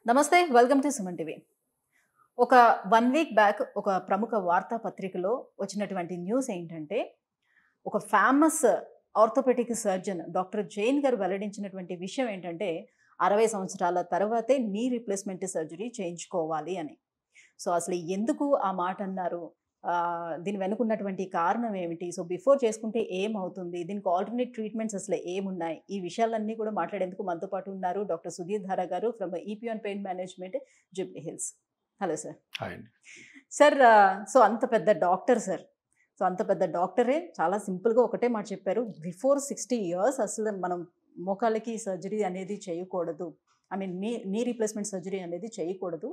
నమస్తే. Welcome to Suman TV. ఒక 1 week back ఒక ప్రముఖ వార్తాపత్రికలో వచ్చినటువంటి న్యూస్ ఏంటంటే, ఒక famous orthopaedic surgeon doctor Jain గారు వెల్లడించినటువంటి విషయం ఏంటంటే, 60 సంవత్సరాల తర్వాతే నీ రీప్లేస్‌మెంట్ సర్జరీ చేయించుకోవాలి అని. సో, అసలు ఎందుకు ఆ మాట అన్నారు? దీని వెనుకున్నటువంటి కారణం ఏమిటి? సో, బిఫోర్ చేసుకుంటే ఏమవుతుంది? దీనికి ఆల్టర్‌నేట్ ట్రీట్మెంట్స్ అసలు ఏమున్నాయి? ఈ విషయాలన్నీ కూడా మాట్లాడేందుకు మనతో పాటు ఉన్నారు డాక్టర్ సుధీర్ ధారా గారు from Epione pain management, Jubilee Hills. Hello sir. Hi అండి. సార్, సో అంత పెద్ద డాక్టర్ సార్. సో అంత పెద్ద డాక్టరే చాలా సింపుల్‌గా ఒకటే మాట చెప్పారు. బిఫోర్ 60 ఇయర్స్ అసలు మనం మోకాళ్ళకి సర్జరీ అనేది చేయకూడదు. I mean knee replacement surgery అనేది చేయకూడదు.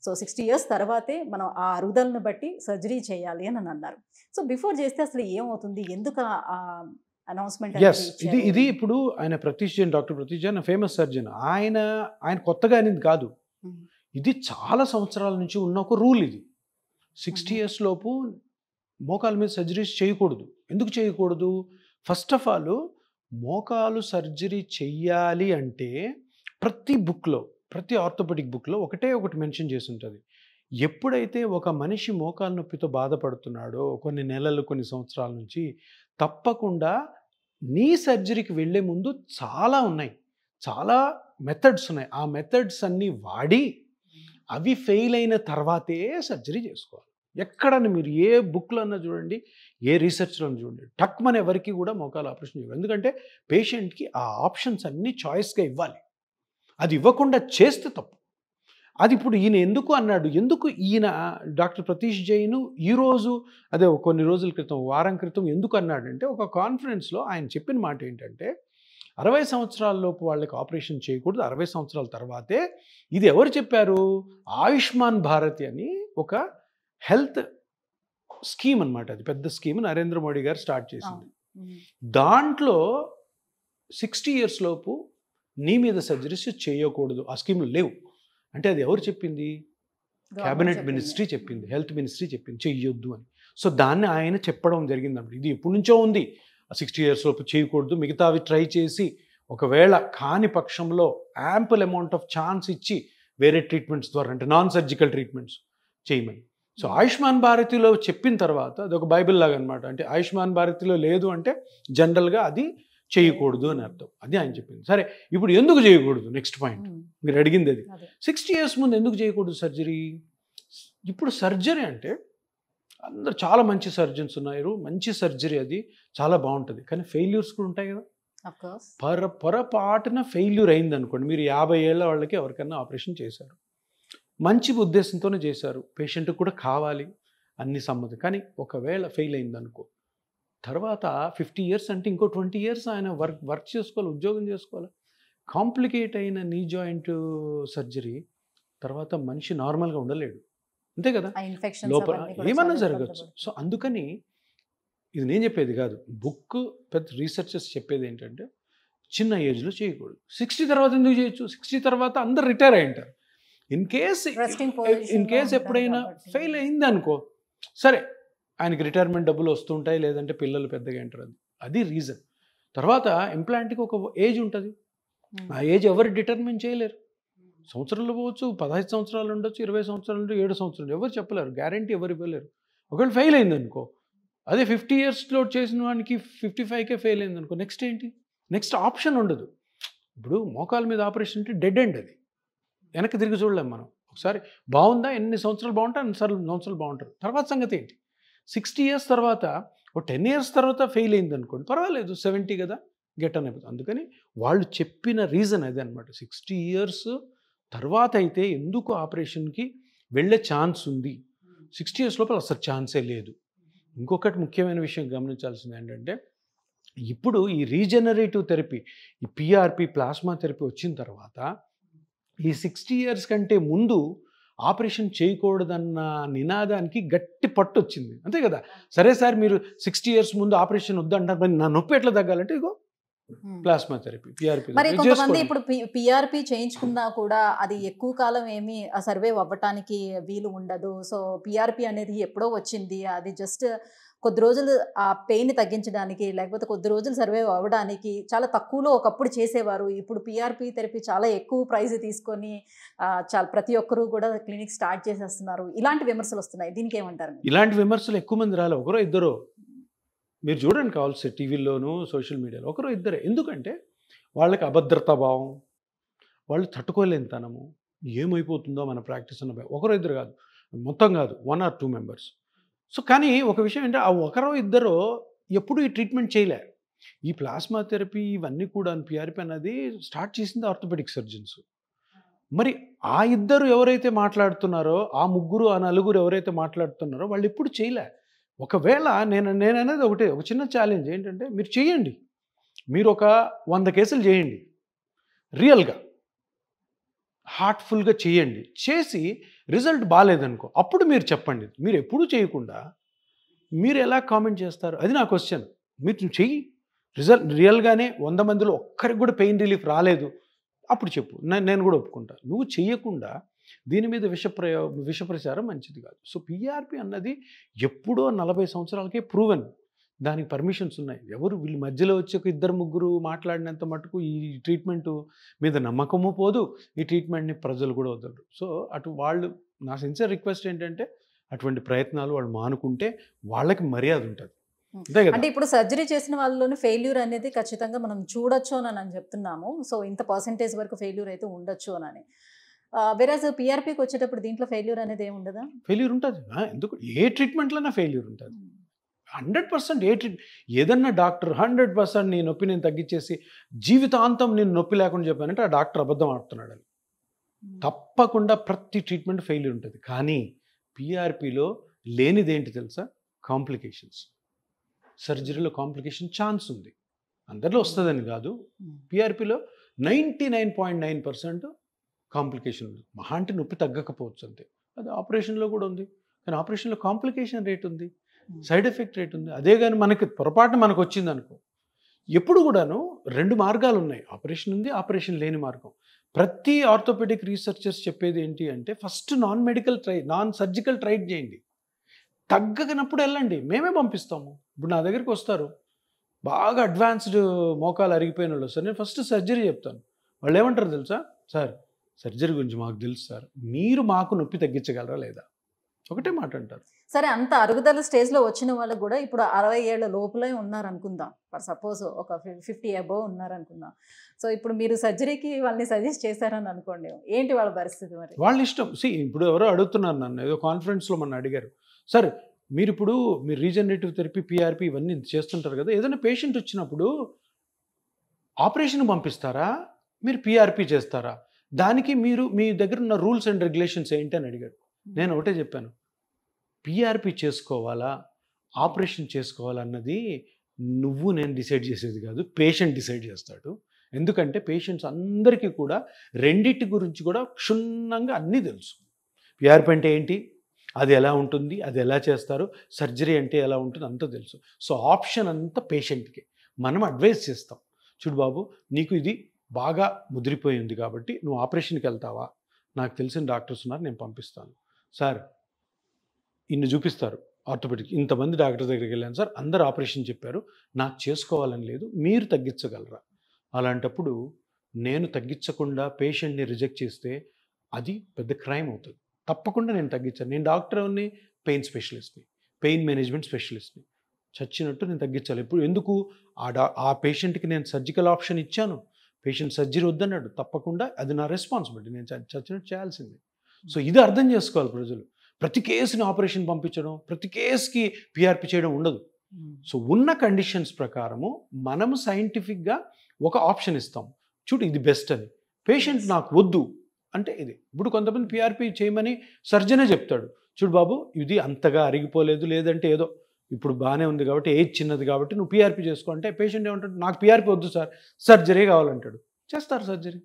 సో 60 ఇయర్స్ తర్వాతే మనం ఆ అరుగుదలను బట్టి సర్జరీ చేయాలి అని అన్నారు. సో బిఫోర్ చేస్తే అసలు ఏమవుతుంది? ఎందుకు అనౌన్స్‌మెంట్ యెస్. అనేది ఇది ఇచ్చారు? ఇది ఇప్పుడు ఆయన doctor Prateesh Jain famous surgeon. ఆయన కొత్తగా అనేది కాదు. హ్మ్. ఇది చాలా సంవత్సరాల నుంచి ఉన్న ఒక రూల్ ఇది. 60 హుహు. ఇయర్స్ లోపు మోకాళ్ళ మీద సర్జరీస్ చేయకూడదు. ఎందుకు చేయకూడదు? ఫస్ట్ ఆఫ్ ఆల్ మోకాలు సర్జరీ చెయ్యాలి అంటే ప్రతి ఆర్థోపెడిక్ బుక్‌లో ఒకటే ఒకటి మెన్షన్ చేసి ఉంటది. ఎప్పుడైతే ఒక మనిషి మోకాలు నొప్పితో బాధపడుతున్నాడో కొన్ని నెలలు, కొన్ని సంవత్సరాల నుంచి తప్పకుండా నీ సర్జరీకి వెళ్ళే ముందు చాలా ఉన్నాయి. చాలా మెథడ్స్ ఉన్నాయి. ఆ మెథడ్స్ అన్నీ వాడి అవి ఫెయిల్ అయిన తర్వాతే సర్జరీ చేసుకోవాలి. ఎక్కడన్నా మీరు ఏ బుక్‌లో అన్నా చూడండి, ఏ రీసెర్చ్‌లో అన్నా చూడండి. టక్‌మని ఎవరికీ కూడా మోకాలు ఆపరేషన్ చేయాలి. ఎందుకంటే పేషెంట్‌కి ఆ ఆప్షన్స్ అన్నీ చాయిస్‌గా ఇవ్వాలి. అది ఇవ్వకుండా చేస్తే తప్పు. అది ఇప్పుడు ఈయన ఎందుకు అన్నాడు? ఎందుకు ఈయన డాక్టర్ ప్రతీష్ జైన్ ఈరోజు కొన్ని రోజుల క్రితం, వారం క్రితం ఎందుకు అన్నాడంటే, ఒక కాన్ఫరెన్స్‌లో ఆయన చెప్పిన మాట ఏంటంటే, 60 సంవత్సరాల లోపు వాళ్ళకి ఆపరేషన్ చేయకూడదు. 60 సంవత్సరాల తర్వాతే. ఇది ఎవరు చెప్పారు? ఆయుష్మాన్ భారత్ అని ఒక హెల్త్ స్కీమ్ అన్నమాట. అది పెద్ద స్కీమ్ నరేంద్ర మోడీ గారు స్టార్ట్ చేసింది. అవును. హ్మ్. దాంట్లో 60 ఇయర్స్ లోపు నీ మీద సర్జరీస్ చేయకూడదు. ఆ స్కీములు లేవు. అంటే అది ఎవరు చెప్పింది? గవర్నమెంట్ క్యాబినెట్ చెప్పింది. మినిస్ట్రీ చెప్పింది. హెల్త్ మినిస్ట్రీ చెప్పింది చెయ్యొద్దు అని. సో దాన్ని ఆయన చెప్పడం జరిగిందన్నమాట. ఇది ఎప్పటి నుంచో ఉంది. 60 ఇయర్స్ లోపు చేయకూడదు. మిగతావి ట్రై చేసి ఒకవేళ కాని పక్షంలో యాంపుల్ అమౌంట్ ఆఫ్ ఛాన్స్ ఇచ్చి వేరే ట్రీట్మెంట్స్ ద్వారా అంటే నాన్ సర్జికల్ ట్రీట్మెంట్స్ చేయమని. సో ఆయుష్మాన్ భారతిలో చెప్పిన తర్వాత అదొక బైబిల్ లాగా అనమాట. అంటే ఆయుష్మాన్ భారతిలో లేదు అంటే జనరల్గా అది చేయకూడదు అని అర్థం. అది ఆయన చెప్పింది. సరే, ఇప్పుడు ఎందుకు చేయకూడదు? నెక్స్ట్ పాయింట్ హ్మ్. మీరు అడిగింది అది. అదే. 60 ఇయర్స్ ముందు ఎందుకు చేయకూడదు సర్జరీ? ఇప్పుడు సర్జరీ అంటే అందరు చాలా మంచి సర్జన్స్ ఉన్నారు. మంచి సర్జరీ అది చాలా బాగుంటుంది. కానీ ఫెయిల్యూర్స్ కూడా ఉంటాయి కదా. Of course. పొరపాటున ఫెయిల్యూర్ అయింది అనుకోండి, మీరు 50 ఏళ్ళ వాళ్ళకి ఎవరికైనా ఆపరేషన్ చేశారు, మంచి ఉద్దేశంతోనే చేశారు, పేషెంట్ కూడా కావాలి అన్ని సమ్మతి, కానీ ఒకవేళ ఫెయిల్ అయింది అనుకో, తర్వాత 50 ఇయర్స్ అంటే ఇంకో 20 ఇయర్స్ ఆయన వర్క్ చేసుకోవాలి, ఉద్యోగం చేసుకోవాలి. కాంప్లికేట్ అయిన నీ జాయింట్ సర్జరీ తర్వాత మనిషి నార్మల్గా ఉండలేడు. అంతే కదా. ఆ ఇన్ఫెక్షన్స్ లోపల అవన్నీ కూడా ఏమన్నా చాలా జరగచ్చు. ఇబ్బంది సో అందుకని ఇది నేను చెప్పేది కాదు, బుక్ పెద్ద రీసెర్చర్స్ చెప్పేది ఏంటంటే చిన్న ఏజ్లో చేయకూడదు. 60 తర్వాత ఎందుకు చేయొచ్చు? 60 తర్వాత అందరు రిటైర్ అయి ఉంటారు. ఇన్ Resting position లో కేస్ ఉంటారు ఎప్పుడైనా కాబట్టి. ఫెయిల్ అయింది అనుకో, సరే ఆయనకి రిటైర్మెంట్ డబ్బులు వస్తుంటాయి, లేదంటే పిల్లలు పెద్దగా ఉంటారు. అది రీజన్. తర్వాత ఇంప్లాంట్కి ఒక ఏజ్ ఉంటుంది. Hmm. ఆ ఏజ్ ఎవరు డిటర్మిన్ చేయలేరు. సంవత్సరాలు పోవచ్చు, 15 సంవత్సరాలు ఉండొచ్చు, 20 సంవత్సరాలు ఉండొచ్చు, 7 సంవత్సరాలు, ఎవరు చెప్పలేరు. గ్యారంటీ ఎవరు ఇవ్వలేరు. ఒకవేళ ఫెయిల్ అయింది అనుకో, అదే 50 ఇయర్స్లో చేసిన వానికి 55కే ఫెయిల్ అయింది అనుకో, నెక్స్ట్ ఏంటి? నెక్స్ట్ ఆప్షన్ ఉండదు. ఇప్పుడు మోకాల మీద ఆపరేషన్ అంటే డెడ్ ఎండ్. అది వెనక్కి తిరిగి చూడలేం మనం. ఒకసారి బాగుందా, ఎన్ని సంవత్సరాలు బాగుంటాయి అన్ని సంవత్సరాలు బాగుంటారు. తర్వాత సంగతి ఏంటి? 60 ఇయర్స్ తర్వాత ఒక 10 ఇయర్స్ తర్వాత ఫెయిల్ అయింది అనుకోండి, పర్వాలేదు, 70 కదా, గెట్ అని అయిపోతుంది. అందుకని వాళ్ళు చెప్పిన రీజన్ అదే అనమాట. 60 ఇయర్స్ తర్వాత అయితే ఎందుకు ఆపరేషన్కి వెళ్ళే ఛాన్స్ ఉంది, 60 ఇయర్స్ లోపల అసలు ఛాన్సే లేదు. ఇంకొకటి ముఖ్యమైన విషయం గమనించాల్సింది ఏంటంటే, ఇప్పుడు ఈ రీజనరేటివ్ థెరపీ, ఈ పిఆర్పి ప్లాస్మా థెరపీ వచ్చిన తర్వాత ఈ 60 ఇయర్స్ కంటే ముందు ఆపరేషన్ చేయకూడదన్న నినాదానికి గట్టి పట్టు వచ్చింది. అంతే కదా. సరే సార్, మీరు 60 ఇయర్స్ ముందు ఆపరేషన్ వద్దంటారు, మరి నా నొప్పి ఎట్లా తగ్గాలంటే ఇగో ప్లాస్మా థెరపీ, పిఆర్పి. మరి కొంతమంది ఇప్పుడు పిఆర్పి చేయించుకున్నా కూడా అది ఎక్కువ కాలం ఏమీ సర్వైవ్ అవ్వటానికి వీలు ఉండదు. సో పిఆర్పి అనేది ఎప్పుడో వచ్చింది, అది జస్ట్ కొద్ది రోజులు ఆ పెయిన్ తగ్గించడానికి, లేకపోతే కొద్ది రోజులు సర్వైవ్ అవ్వడానికి చాలా తక్కువలో ఒకప్పుడు చేసేవారు. ఇప్పుడు పీఆర్పీ థెరపీ చాలా ఎక్కువ ప్రైస్ తీసుకొని చాలా ప్రతి ఒక్కరు కూడా క్లినిక్ స్టార్ట్ చేసేస్తున్నారు. ఇలాంటి విమర్శలు వస్తున్నాయి. దీనికి ఏమంటారు మీరు? ఇలాంటి విమర్శలు ఎక్కువ మంది రాలే, ఒకరో ఇద్దరో. మీరు చూడండి కావాల్సి టీవీల్లోనూ సోషల్ మీడియాలో ఒకరో ఇద్దరే. ఎందుకంటే వాళ్ళకి అభద్రతా భావం, వాళ్ళు తట్టుకోలేనితనము, ఏమైపోతుందో మన ప్రాక్టీస్ అన్న భయం. ఒకరో ఇద్దరు కాదు, మొత్తం కాదు, 1 or 2 మెంబర్స్. సో కానీ ఒక విషయం ఏంటంటే ఆ ఒకరో ఇద్దరో ఎప్పుడు ఈ ట్రీట్మెంట్ చేయలే. ఈ ప్లాస్మా థెరపీ ఇవన్నీ కూడా పీఆర్పీ అన్నది స్టార్ట్ చేసింది ఆర్థోపెడిక్ సర్జన్స్. మరి ఆ ఇద్దరు ఎవరైతే మాట్లాడుతున్నారో, ఆ ముగ్గురు ఆ నలుగురు ఎవరైతే మాట్లాడుతున్నారో వాళ్ళు ఎప్పుడు చేయలే. ఒకవేళ నేననేది ఒకటే, ఒక చిన్న ఛాలెంజ్ ఏంటంటే మీరు చేయండి. మీరు ఒక 100 కేసులు చేయండి, రియల్గా హార్ట్ఫుల్గా చేయండి. చేసి రిజల్ట్ బాగాలేదనుకో అప్పుడు మీరు చెప్పండి. మీరు ఎప్పుడూ చేయకుండా మీరు ఎలా కామెంట్ చేస్తారు? అది నా క్వశ్చన్. మీరు చెయ్యి, రిజల్ట్ రియల్గానే 100 మందిలో ఒక్కరికి కూడా పెయిన్ రిలీఫ్ రాలేదు, అప్పుడు చెప్పు, నేను కూడా ఒప్పుకుంటా. నువ్వు చెయ్యకుండా దీని మీద విషప్రచారం మంచిది కాదు. సో పీఆర్పీ అన్నది ఎప్పుడో 40 సంవత్సరాలకే ప్రూవెన్. దానికి పర్మిషన్స్ ఉన్నాయి. ఎవరు వీళ్ళు మధ్యలో వచ్చి ఒక ఇద్దరు ముగ్గురు మాట్లాడినంత మటుకు ఈ ట్రీట్మెంట్ మీద నమ్మకము పోదు, ఈ ట్రీట్మెంట్ని ప్రజలు కూడా వదలరు. సో అటు వాళ్ళు, నా సిన్సియర్ రిక్వెస్ట్ ఏంటంటే అటువంటి ప్రయత్నాలు వాళ్ళు మానుకుంటే వాళ్ళకి మర్యాద ఉంటుంది. అంటే ఇప్పుడు సర్జరీ చేసిన వాళ్ళలోని ఫెయిల్యూర్ అనేది ఖచ్చితంగా మనం చూడొచ్చు అని చెప్తున్నాము. సో ఇంత పర్సెంటేజ్ వరకు ఫెయిల్యూర్ అయితే ఉండొచ్చు అని. వెరాజ్ పీఆర్పీకి వచ్చేటప్పుడు దీంట్లో ఫెయిల్యూర్ అనేది ఏమి ఉండదా? ఫెయిల్యూర్ ఉంటుంది. ఎందుకు? ఏ ట్రీట్మెంట్లోనే ఫెయిల్యూర్ ఉంటుంది. 100% ఏదన్నా డాక్టర్ 100% నీ నొప్పి నేను తగ్గించేసి జీవితాంతం నేను నొప్పి లేకుండా చెప్పానంటే ఆ డాక్టర్ అబద్ధం ఆడుతున్నాడని. తప్పకుండా ప్రతి ట్రీట్మెంట్ ఫెయిల్యూర్ ఉంటుంది. కానీ పీఆర్పీలో లేనిదేంటి తెలుసా? కాంప్లికేషన్స్. సర్జరీలో కాంప్లికేషన్ ఛాన్స్ ఉంది, అందరిలో వస్తుందని కాదు. పీఆర్పీలో 99.9% కాంప్లికేషన్ ఉంది. మహా అంటే నొప్పి తగ్గకపోవచ్చు అంతే. అది ఆపరేషన్లో కూడా ఉంది. కానీ ఆపరేషన్లో కాంప్లికేషన్ రేట్ ఉంది, సైడ్ ఎఫెక్ట్ రేట్ ఉంది. అదే కానీ మనకి పొరపాటు మనకు వచ్చింది అనుకో, ఎప్పుడు కూడాను 2 మార్గాలు ఉన్నాయి. ఆపరేషన్ ఉంది, ఆపరేషన్ లేని మార్గం. ప్రతి ఆర్థోపెడిక్ రీసెర్చర్స్ చెప్పేది ఏంటి అంటే ఫస్ట్ నాన్ సర్జికల్ ట్రై చేయండి. తగ్గనప్పుడు వెళ్ళండి, మేమే పంపిస్తాము. ఇప్పుడు నా దగ్గరికి వస్తారు బాగా అడ్వాన్స్డ్ మోకాలు అరిగిపోయిన వాళ్ళు వస్తారు, నేను ఫస్ట్ సర్జరీ చెప్తాను. వాళ్ళు ఏమంటారు తెలుసా? సార్ సర్జరీ గురించి మాకు తెలుసు సార్, మీరు మాకు నొప్పి తగ్గించగలరా లేదా, ఒకటే మాట అంటారు. సరే, అంత అరుగుదల స్టేజ్లో వచ్చిన వాళ్ళకు కూడా ఇప్పుడు 60 ఏళ్ల లోపలే ఉన్నారు అనుకుందాం, ఫర్ సపోజ్ ఒక 50 అబోవ్ ఉన్నారు అనుకుందాం. సో ఇప్పుడు మీరు సర్జరీకి వాళ్ళని సజెస్ట్ చేశారని అనుకోండి, ఏంటి వాళ్ళ పరిస్థితి? మరి వాళ్ళ ఇష్టం. ఇప్పుడు ఎవరో అడుగుతున్నారు నన్ను, ఏదో కాన్ఫరెన్స్లో మొన్న అడిగారు, సార్ మీరు రీజనరేటివ్ థెరపీ, పీఆర్పీ ఇవన్నీ చేస్తుంటారు కదా, ఏదైనా పేషెంట్ వచ్చినప్పుడు ఆపరేషన్ పంపిస్తారా, మీరు పీఆర్పీ చేస్తారా, దానికి మీ దగ్గర ఉన్న రూల్స్ అండ్ రెగ్యులేషన్స్ ఏంటి అని అడిగారు. నేను ఒకటే చెప్పాను, పీఆర్పీ చేసుకోవాలా ఆపరేషన్ చేసుకోవాలా అన్నది నేను డిసైడ్ చేసేది కాదు, పేషెంట్ డిసైడ్ చేస్తాడు. ఎందుకంటే పేషెంట్స్ అందరికీ కూడా రెండింటి గురించి కూడా క్షుణ్ణంగా అన్నీ తెలుసు. పీఆర్పీ అంటే ఏంటి, అది ఎలా ఉంటుంది, అది ఎలా చేస్తారు, సర్జరీ అంటే ఎలా ఉంటుంది, అంతా తెలుసు. సో ఆప్షన్ అంతా పేషెంట్కి. మనం అడ్వైస్ చేస్తాం, చూడు బాబు నీకు ఇది బాగా ముదిరిపోయింది కాబట్టి నువ్వు ఆపరేషన్కి వెళ్తావా, నాకు తెలిసిన డాక్టర్స్ ఉన్నారు నేను పంపిస్తాను. సార్ ఇన్ని చూపిస్తారు ఆర్థోపెడిక్, ఇంతమంది డాక్టర్ దగ్గరికి వెళ్ళాను సార్, అందరు ఆపరేషన్ చెప్పారు, నాకు చేసుకోవాలని లేదు, మీరు తగ్గించగలరా? అలాంటప్పుడు నేను తగ్గించకుండా పేషెంట్ని రిజెక్ట్ చేస్తే అది పెద్ద క్రైమ్ అవుతుంది. తప్పకుండా నేను తగ్గించాను. నేను డాక్టర్ని, పెయిన్ స్పెషలిస్ట్ని, పెయిన్ మేనేజ్మెంట్ స్పెషలిస్ట్ని, చచ్చినట్టు నేను తగ్గించాలి. ఎందుకు ఆ పేషెంట్కి నేను సర్జికల్ ఆప్షన్ ఇచ్చాను, పేషెంట్ సర్జరీ వద్దన్నాడు, తప్పకుండా అది నా రెస్పాన్సిబిలిటీ, నేను చచ్చినట్టు చేయాల్సిందే. సో ఇది అర్థం చేసుకోవాలి ప్రజలు. ప్రతి కేసుని ఆపరేషన్ పంపించడం, ప్రతి కేసుకి పీఆర్పీ చేయడం ఉండదు. సో ఉన్న కండిషన్స్ ప్రకారము మనము సైంటిఫిక్గా ఒక ఆప్షన్ ఇస్తాం, చూడు ఇది బెస్ట్ అని. పేషెంట్ నాకు వద్దు అంటే ఇది. ఇప్పుడు కొంతమంది పీఆర్పీ చేయమని సర్జనే చెప్తాడు, చూడు బాబు ఇది అంతగా అరిగిపోలేదు, లేదంటే ఏదో ఇప్పుడు బాగానే ఉంది కాబట్టి, ఏజ్ చిన్నది కాబట్టి నువ్వు పీఆర్పీ చేసుకో అంటే పేషెంట్ ఏమంటాడు, నాకు పీఆర్పీ వద్దు సార్, సర్జరీ కావాలంటాడు. చేస్తారు సర్జరీ.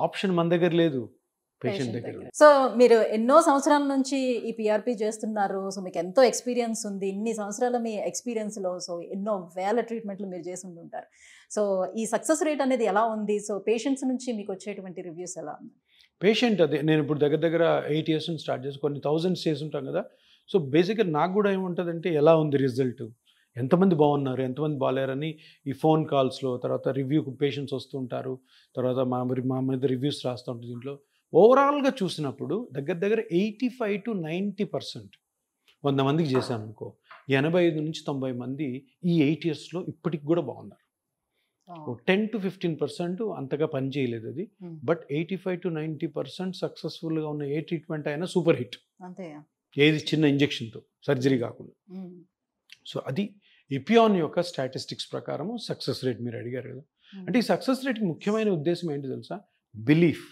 ఆప్షన్ మన దగ్గర లేదు, పేషెంట్ దగ్గర. సో మీరు ఎన్నో సంవత్సరాల నుంచి ఈ పీఆర్పీ చేస్తున్నారు, సో మీకు ఎంతో ఎక్స్పీరియన్స్ ఉంది. ఇన్ని సంవత్సరాల మీ ఎక్స్పీరియన్స్లో సో ఎన్నో వేల ట్రీట్మెంట్లు మీరు చేసి ఉంటారు. సో ఈ సక్సెస్ రేట్ అనేది ఎలా ఉంది? సో పేషెంట్స్ నుంచి మీకు వచ్చేటువంటి రివ్యూస్ ఎలా ఉంది? పేషెంట్ అదే, నేను ఇప్పుడు దగ్గర 8 years నుంచి స్టార్ట్ చేసి కొన్ని 1000s చేసి ఉంటాం కదా. సో బేసిక్గా నాకు కూడా ఏముంటుందంటే ఎలా ఉంది రిజల్ట్, ఎంతమంది బాగున్నారు, ఎంతమంది బాగాలేరని ఈ ఫోన్ కాల్స్లో, తర్వాత రివ్యూకి పేషెంట్స్ వస్తుంటారు, తర్వాత మా మీద రివ్యూస్ రాస్తూ ఉంటుంది. దీంట్లో ఓవరాల్గా చూసినప్పుడు దగ్గర 85 to 90%, 100 మందికి చేశాను అనుకో, 85 నుంచి 90 మంది ఈ 8 yearsలో ఇప్పటికి కూడా బాగున్నారు. 10 to 15% అంతగా పని చేయలేదు అది, బట్ 85 to 90% సక్సెస్ఫుల్గా ఉన్న ఏ ట్రీట్మెంట్ అయినా సూపర్ హిట్. అంతే, ఏది చిన్న ఇంజెక్షన్తో, సర్జరీ కాకుండా. సో అది ఇపియాన్ యొక్క స్టాటిస్టిక్స్ ప్రకారం సక్సెస్ రేట్ మీరు అడిగారు కదా. అంటే ఈ సక్సెస్ రేట్కి ముఖ్యమైన ఉద్దేశం ఏంటి తెలుసా? బిలీఫ్.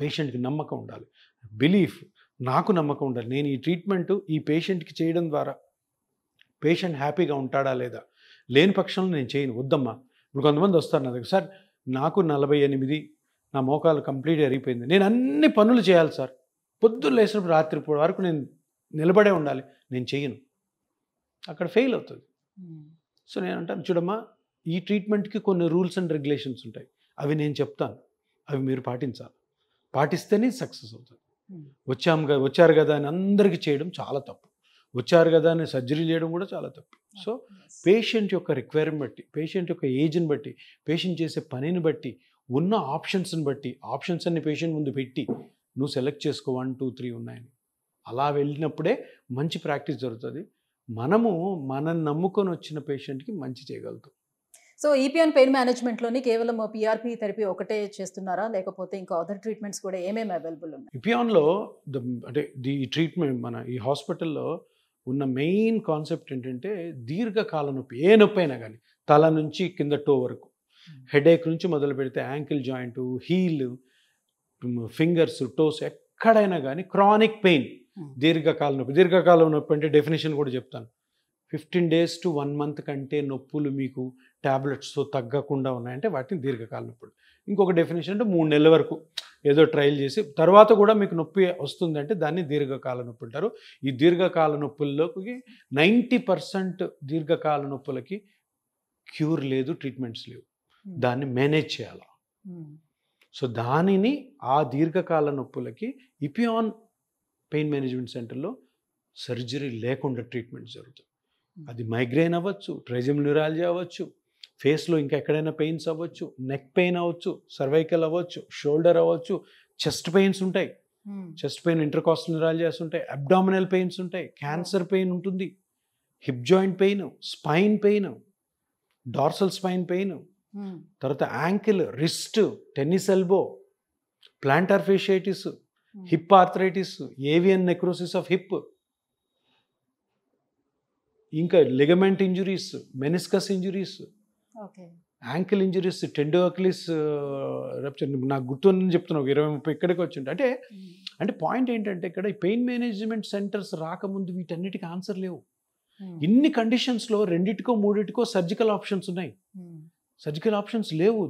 పేషెంట్కి నమ్మకం ఉండాలి, బిలీఫ్, నాకు నమ్మకం ఉండాలి. నేను ఈ ట్రీట్మెంట్ ఈ పేషెంట్కి చేయడం ద్వారా పేషెంట్ హ్యాపీగా ఉంటాడా లేదా, లేని పక్షంలో నేను చేయను, వద్దమ్మా. ఇప్పుడు కొంతమంది వస్తారు నా దగ్గర, సార్ నాకు 48, నా మోకాలు కంప్లీట్ అరిగిపోయింది, నేను అన్ని పనులు చేయాలి సార్, పొద్దున్న లేచినప్పుడు రాత్రి వరకు నేను నిలబడే ఉండాలి, నేను చేయను. అక్కడ ఫెయిల్ అవుతుంది. సో నేను అంటాను, చూడమ్మా, ఈ ట్రీట్మెంట్కి కొన్ని రూల్స్ అండ్ రెగ్యులేషన్స్ ఉంటాయి, అవి నేను చెప్తాను, అవి మీరు పాటించాలి, పాటిస్తేనే సక్సెస్ అవుతుంది. వచ్చారు కదా అని అందరికీ చేయడం చాలా తప్పు, వచ్చారు కదా అని సర్జరీ చేయడం కూడా చాలా తప్పు. సో పేషెంట్ యొక్క రిక్వైర్మెంట్ బట్టి, పేషెంట్ యొక్క ఏజ్ని బట్టి, పేషెంట్ చేసే పనిని బట్టి, ఉన్న ఆప్షన్స్ని బట్టి, ఆప్షన్స్ అన్ని పేషెంట్ ముందు పెట్టి నువ్వు సెలెక్ట్ చేసుకో, 1, 2, 3 ఉన్నాయని. అలా వెళ్ళినప్పుడే మంచి ప్రాక్టీస్ జరుగుతుంది. మనల్ని నమ్ముకొని వచ్చిన పేషెంట్కి మంచి చేయగలుగుతాం. సో ఈపియాన్ పెయిన్ మేనేజ్మెంట్లోని కేవలం పిఆర్పి థెరపీ ఒకటే చేస్తున్నారా, లేకపోతే ఇంకా అదర్ ట్రీట్మెంట్స్ కూడా ఏమేమి అవైలబుల్ ఉన్నాయి? ఇపియాన్లో అంటే ఈ ట్రీట్మెంట్ మన ఈ హాస్పిటల్లో ఉన్న మెయిన్ కాన్సెప్ట్ ఏంటంటే దీర్ఘకాల నొప్పి, ఏ నొప్పి అయినా కానీ, తల నుంచి కింద టో వరకు, హెడేక్ నుంచి మొదలు పెడితే ankle joint, heel, fingers, toes, ఎక్కడైనా కానీ క్రానిక్ పెయిన్, దీర్ఘకాల నొప్పి. దీర్ఘకాల నొప్పి అంటే డెఫినేషన్ కూడా చెప్తాను. 15 days to 1 month కంటే నొప్పులు మీకు ట్యాబ్లెట్స్తో తగ్గకుండా ఉన్నాయంటే వాటిని దీర్ఘకాల నొప్పులు. ఇంకొక డెఫినేషన్ అంటే 3 నెలల వరకు ఏదో ట్రయల్ చేసి తర్వాత కూడా మీకు నొప్పి వస్తుందంటే దాన్ని దీర్ఘకాల నొప్పి అంటారు. ఈ దీర్ఘకాల నొప్పుల్లోకి 90% దీర్ఘకాల నొప్పులకి క్యూర్ లేదు, ట్రీట్మెంట్స్ లేవు, దాన్ని మేనేజ్ చేయాలి. సో దానిని ఆ దీర్ఘకాల నొప్పులకి ఇపియాన్ పెయిన్ మేనేజ్మెంట్ సెంటర్లో సర్జరీ లేకుండా ట్రీట్మెంట్ జరుగుతుంది. అది మైగ్రేన్ అవ్వచ్చు, ట్రైజెమినల్ న్యూరాలజీ అవ్వచ్చు, ఫేస్లో ఇంకా ఎక్కడైనా పెయిన్స్ అవ్వచ్చు, నెక్ పెయిన్ అవ్వచ్చు, సర్వైకల్ అవ్వచ్చు, షోల్డర్ అవ్వచ్చు, చెస్ట్ పెయిన్స్ ఉంటాయి, చెస్ట్ పెయిన్ ఇంటర్కాస్టల్ న్యూరాలజీస్ ఉంటాయి, అబ్డామినల్ పెయిన్స్ ఉంటాయి, క్యాన్సర్ పెయిన్ ఉంటుంది, hip joint pain, spine pain, dorsal spine pain, తర్వాత ankle, wrist, tennis elbow, plantar fasciitis, hip arthritis, avian necrosis of hip, ఇంకా ligament injuries, meniscus injuries, ankle injuries, tendo Achilles rupture. నాకు గుర్తుని చెప్తున్నావు, 20-30 ఇక్కడికి వచ్చింది. అంటే పాయింట్ ఏంటంటే ఇక్కడ ఈ పెయిన్ మేనేజ్మెంట్ సెంటర్స్ రాకముందు వీటన్నిటికీ ఆన్సర్ లేవు. ఇన్ని కండిషన్స్లో 2-3 సర్జికల్ ఆప్షన్స్ ఉన్నాయి, సర్జికల్ ఆప్షన్స్ లేవు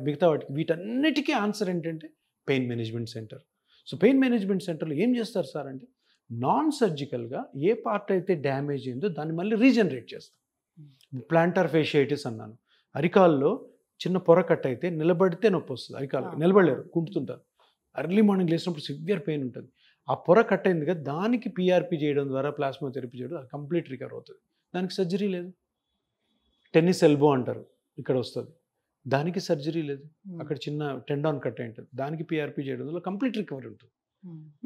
మిగతా వాటికి. వీటన్నిటికీ ఆన్సర్ ఏంటంటే pain management centre. So pain management సెంటర్లో ఏం చేస్తారు సార్ అంటే, నాన్ సర్జికల్గా ఏ పార్ట్ అయితే డ్యామేజ్ అయిందో దాన్ని మళ్ళీ రీజనరేట్ చేస్తాం. ప్లాంటార్ ఫేషియైటిస్ అన్నాను, అరికాల్లో చిన్న పొర కట్ అయితే నిలబడితే నొప్పి వస్తుంది, అరికాలు నిలబడలేరు, కుంటుతుంటారు, ఎర్లీ మార్నింగ్ లేచినప్పుడు సివియర్ పెయిన్ ఉంటుంది. ఆ పొర కట్ అయింది కదా, దానికి పిఆర్పి చేయడం ద్వారా, ప్లాస్మా థెరపీ చేయడం అది కంప్లీట్ రికవర్ అవుతుంది, దానికి సర్జరీ లేదు. టెన్నిస్ ఎల్బో అంటారు, ఇక్కడ వస్తుంది, దానికి సర్జరీ లేదు, అక్కడ చిన్న టెండాన్ కట్ అయి ఉంటుంది, దానికి పిఆర్పి చేయడం వల్ల కంప్లీట్ రికవరీ ఉంటుంది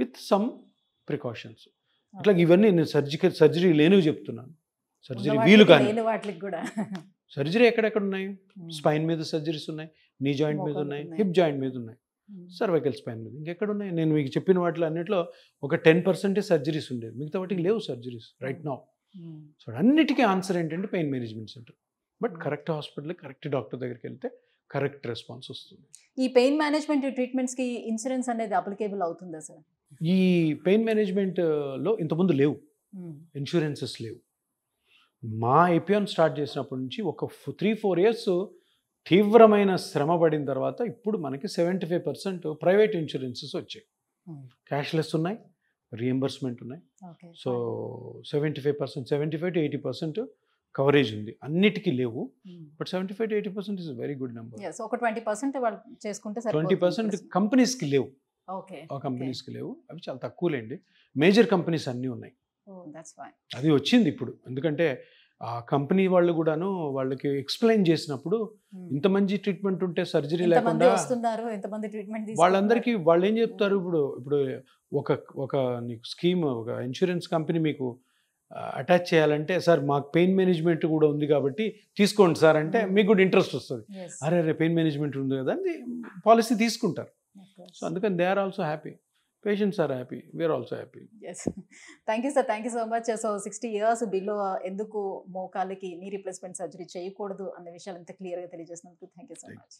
విత్ సమ్ ప్రికాషన్స్. అట్లా ఇవన్నీ నేను సర్జరీ లేనివి చెప్తున్నాను. సర్జరీ వీలు కానీ సర్జరీ ఎక్కడెక్కడ ఉన్నాయి, స్పైన్ మీద సర్జరీస్ ఉన్నాయి, నీ జాయింట్ మీద ఉన్నాయి, హిప్ జాయింట్ మీద ఉన్నాయి, సర్వైకల్ స్పైన్ మీద ఇంకెక్కడ ఉన్నాయి. నేను మీకు చెప్పిన వాటిలో అన్నింటిలో ఒక 10% సర్జరీస్ ఉండేది, మిగతా వాటికి లేవు సర్జరీస్ రైట్ నౌ. సో అన్నిటికీ ఆన్సర్ ఏంటంటే pain management centre. But correct hospital, correct doctor దగ్గరికి వెళ్తే కరెక్ట్ రెస్పాన్స్ వస్తుంది. ఈ పెయిన్ మేనేజ్మెంట్ ట్రీట్మెంట్స్కి ఇన్సూరెన్స్ అనేది అప్లికేబుల్ అవుతుందా సార్? ఈ పెయిన్ మేనేజ్మెంట్లో ఇంతకుముందు లేవు, ఇన్సూరెన్సెస్ లేవు. మా ఎపియాన్ స్టార్ట్ చేసినప్పటి నుంచి ఒక 3-4 years తీవ్రమైన శ్రమ పడిన తర్వాత ఇప్పుడు మనకి 75% ప్రైవేట్ ఇన్సూరెన్సెస్ వచ్చాయి. క్యాష్లెస్ ఉన్నాయి, రియంబర్స్మెంట్ ఉన్నాయి. సో 75% 75 to 80% కవరేజ్ ఉంది, అన్నిటికీ లేవు. But 75 to 80% is very good number. ఒక 20% వాళ్ళు చేసుకుంటే 20% కంపెనీస్కి లేవు, ఆ కంపెనీస్కి లేవు, అవి చాలా తక్కువలేండి. మేజర్ కంపెనీస్ అన్నీ ఉన్నాయి. Oh that's fine. అది వచ్చింది ఇప్పుడు. ఎందుకంటే ఆ కంపెనీ వాళ్ళు కూడాను వాళ్ళకి ఎక్స్‌ప్లెయిన్ చేసినప్పుడు ఇంత మంచి ట్రీట్మెంట్ ఉంటే సర్జరీ ఎంతమంది లేకుండా వస్తున్నారు, ఎంతమంది ట్రీట్మెంట్ వాళ్ళందరికీ వాళ్ళేం చెప్తారు ఇప్పుడు ఒక ఒక నీకు స్కీమ్ ఒక ఇన్సూరెన్స్ కంపెనీ మీకు అటాచ్ చేయాలంటే సార్ మాకు పెయిన్ మేనేజ్మెంట్ కూడా ఉంది కాబట్టి తీసుకోండి సార్ అంటే మీకు కూడా ఇంట్రెస్ట్ వస్తుంది. అరే పెయిన్ మేనేజ్మెంట్ ఉంది కదా అని పాలసీ తీసుకుంటారు. సో అందుకని they are also happy, patients are happy, we are also happy. Yes, thank you sir, thank you so much. So 60 years below ఎందుకు మోకాళ్ళకి నీ రీప్లేస్మెంట్ సర్జరీ చేయకూడదు అన్న విషయాలు ఇంత క్లియర్గా తెలియజేసినందుకు థ్యాంక్ యూ సో మచ్.